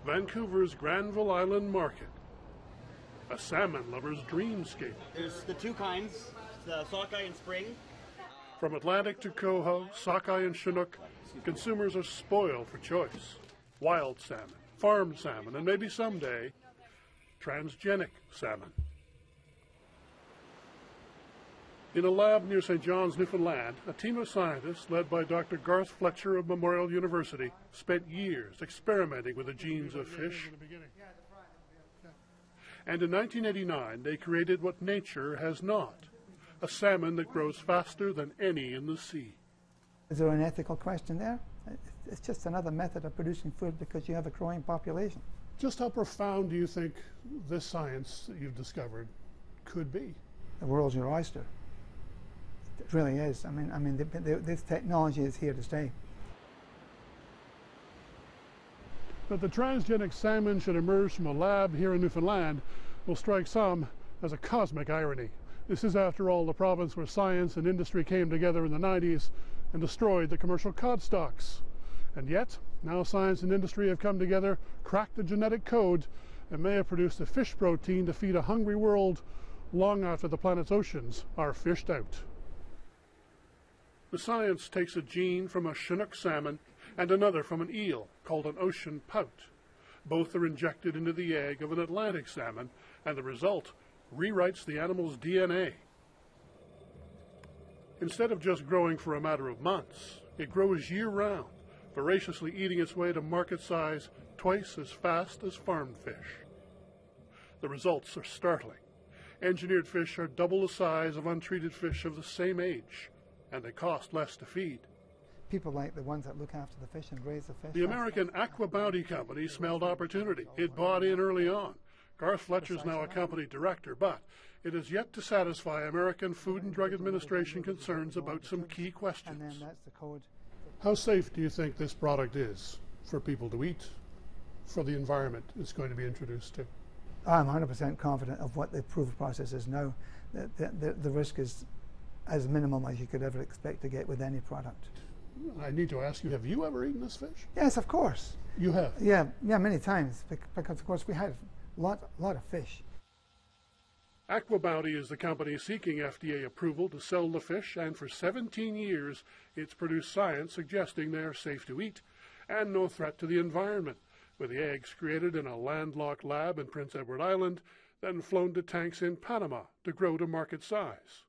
Vancouver's Granville Island Market, a salmon lover's dreamscape. There's the two kinds, the sockeye and spring. From Atlantic to coho, sockeye and chinook, consumers are spoiled for choice. Wild salmon, farmed salmon, and maybe someday, transgenic salmon. In a lab near St. John's, Newfoundland, a team of scientists led by Dr. Garth Fletcher of Memorial University spent years experimenting with the genes of fish. And in 1989, they created what nature has not, a salmon that grows faster than any in the sea. Is there an ethical question there? It's just another method of producing food because you have a growing population. Just how profound do you think this science that you've discovered could be? The world's your oyster. It really is. I mean, this technology is here to stay. That the transgenic salmon should emerge from a lab here in Newfoundland will strike some as a cosmic irony. This is, after all, the province where science and industry came together in the 90s and destroyed the commercial cod stocks. And yet, now science and industry have come together, cracked the genetic code, and may have produced a fish protein to feed a hungry world long after the planet's oceans are fished out. The science takes a gene from a Chinook salmon and another from an eel called an ocean pout. Both are injected into the egg of an Atlantic salmon, and the result rewrites the animal's DNA. Instead of just growing for a matter of months, it grows year-round, voraciously eating its way to market size twice as fast as farmed fish. The results are startling. Engineered fish are double the size of untreated fish of the same age, and they cost less to feed. People like the ones that look after the fish and raise the fish. The American Aqua Bounty Company smelled opportunity. It bought in early on. Garth Fletcher is now a company director, but it is yet to satisfy American Food and Drug Administration concerns about some key questions. And then that's the code. How safe do you think this product is for people to eat, for the environment it's going to be introduced to? I'm 100% confident of what the approval process is now. The risk is as minimal as you could ever expect to get with any product. I need to ask you, have you ever eaten this fish? Yes, of course. You have? Yeah, many times, because of course we had a lot of fish. Aqua Bounty is the company seeking FDA approval to sell the fish, and for 17 years it's produced science suggesting they are safe to eat and no threat to the environment, with the eggs created in a landlocked lab in Prince Edward Island, then flown to tanks in Panama to grow to market size.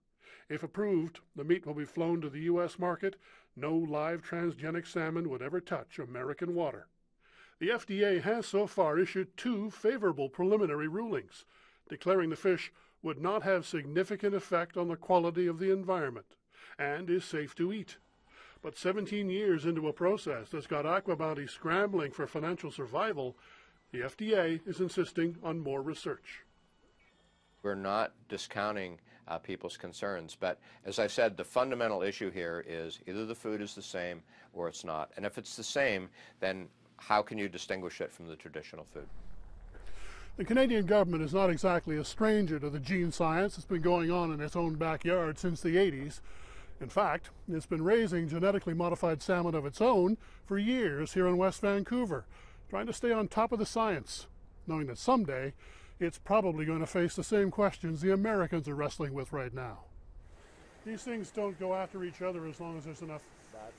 If approved, the meat will be flown to the U.S. market. No live transgenic salmon would ever touch American water. The FDA has so far issued 2 favorable preliminary rulings, declaring the fish would not have significant effect on the quality of the environment and is safe to eat. But 17 years into a process that's got Aqua Bounty scrambling for financial survival, the FDA is insisting on more research. We're not discounting people's concerns, but as I said, the fundamental issue here is either the food is the same or it's not. And if it's the same, then how can you distinguish it from the traditional food? The Canadian government is not exactly a stranger to the gene science that's been going on in its own backyard since the 80s. In fact, it's been raising genetically modified salmon of its own for years here in West Vancouver, trying to stay on top of the science, knowing that someday it's probably going to face the same questions the Americans are wrestling with right now. These things don't go after each other as long as there's enough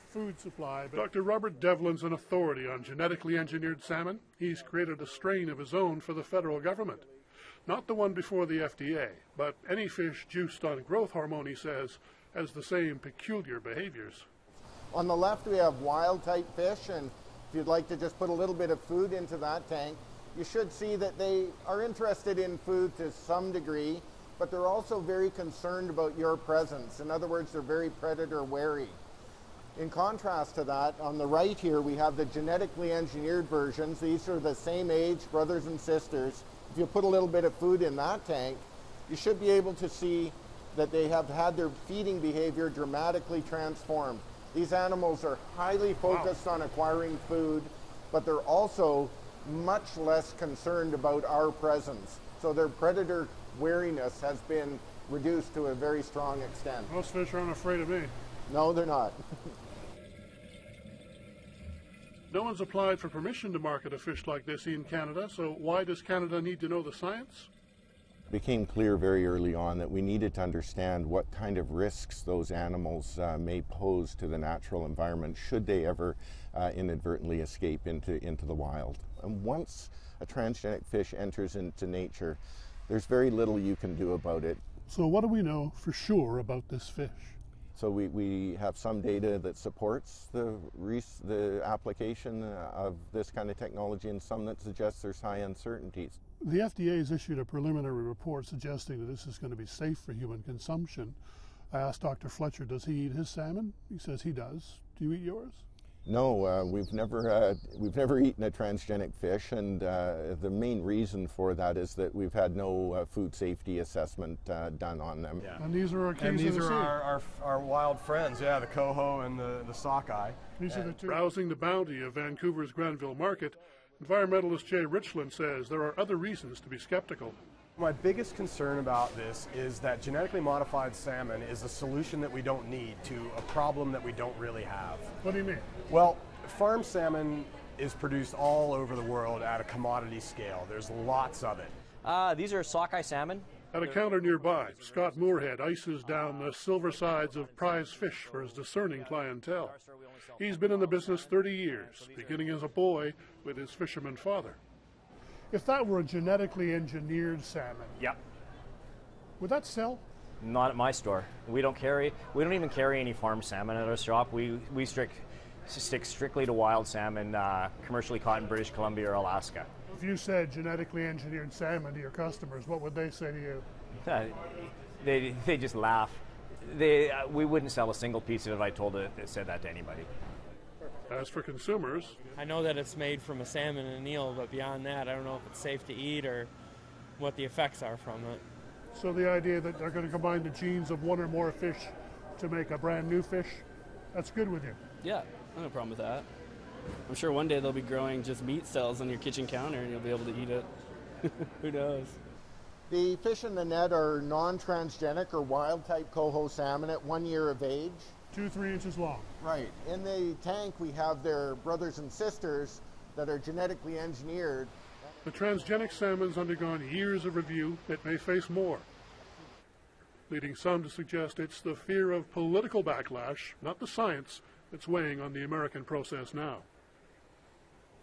food supply. But Dr. Robert Devlin's an authority on genetically engineered salmon. He's created a strain of his own for the federal government. Not the one before the FDA, but any fish juiced on growth hormone, he says, has the same peculiar behaviors. On the left we have wild type fish, and if you'd like to just put a little bit of food into that tank, you should see that they are interested in food to some degree, but they're also very concerned about your presence. In other words, they're very predator wary. In contrast to that, on the right here we have the genetically engineered versions. These are the same age, brothers and sisters. If you put a little bit of food in that tank, you should be able to see that they have had their feeding behavior dramatically transformed. These animals are highly focused on acquiring food, but they're also much less concerned about our presence. So their predator wariness has been reduced to a very strong extent. Most fish aren't afraid of me. No, they're not. No one's applied for permission to market a fish like this in Canada, so why does Canada need to know the science? It became clear very early on that we needed to understand what kind of risks those animals may pose to the natural environment should they ever inadvertently escape into the wild. And once a transgenic fish enters into nature, there's very little you can do about it. So what do we know for sure about this fish? So we have some data that supports the application of this kind of technology and some that suggests there's high uncertainties. The FDA has issued a preliminary report suggesting that this is going to be safe for human consumption. I asked Dr. Fletcher, does he eat his salmon? He says he does. Do you eat yours? No, we've never eaten a transgenic fish, and the main reason for that is that we've had no food safety assessment done on them. Yeah. And these are our kings And these of the are sea. our wild friends, yeah, the coho and the sockeye. These are the two. Browsing the bounty of Vancouver's Granville Market, environmentalist Jay Richland says there are other reasons to be skeptical. My biggest concern about this is that genetically modified salmon is a solution that we don't need to a problem that we don't really have. What do you mean? Well, farm salmon is produced all over the world at a commodity scale. There's lots of it. These are sockeye salmon. At a counter nearby, Scott Moorhead ices down the silver sides of prize fish for his discerning clientele. He's been in the business 30 years, beginning as a boy with his fisherman father. If that were a genetically engineered salmon, Yep. would that sell? Not at my store. We don't even carry any farm salmon at our shop. We stick strictly to wild salmon, commercially caught in British Columbia or Alaska. If you said genetically engineered salmon to your customers, what would they say to you? They just laugh. We wouldn't sell a single piece of it if I said that to anybody. As for consumers, I know that it's made from a salmon and an eel, but beyond that, I don't know if it's safe to eat or what the effects are from it. so the idea that they're going to combine the genes of one or more fish to make a brand new fish, that's good with you. Yeah, no problem with that. I'm sure one day they'll be growing just meat cells on your kitchen counter and you'll be able to eat it. Who knows? The fish in the net are non-transgenic or wild-type coho salmon at 1 year of age. 2-3 inches long. Right. In the tank, we have their brothers and sisters that are genetically engineered. The transgenic salmon's undergone years of review. It may face more, leading some to suggest it's the fear of political backlash, not the science, that's weighing on the American process now.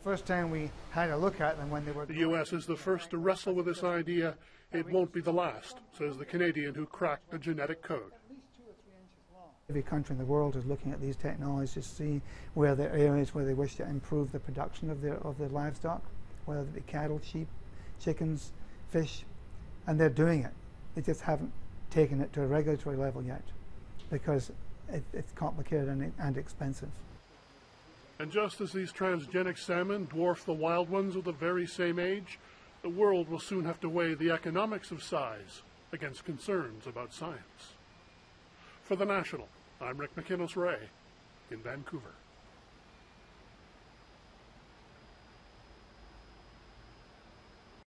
First time we had a look at them when they were... The U.S. is the first to wrestle with this idea. It won't be the last, says the Canadian who cracked the genetic code. Every country in the world is looking at these technologies to see where there are areas where they wish to improve the production of their livestock, whether it be cattle, sheep, chickens, fish, and they're doing it. They just haven't taken it to a regulatory level yet because it's complicated and expensive. And just as these transgenic salmon dwarf the wild ones of the very same age, the world will soon have to weigh the economics of size against concerns about science. For The National, I'm Rick McInnes-Ray in Vancouver.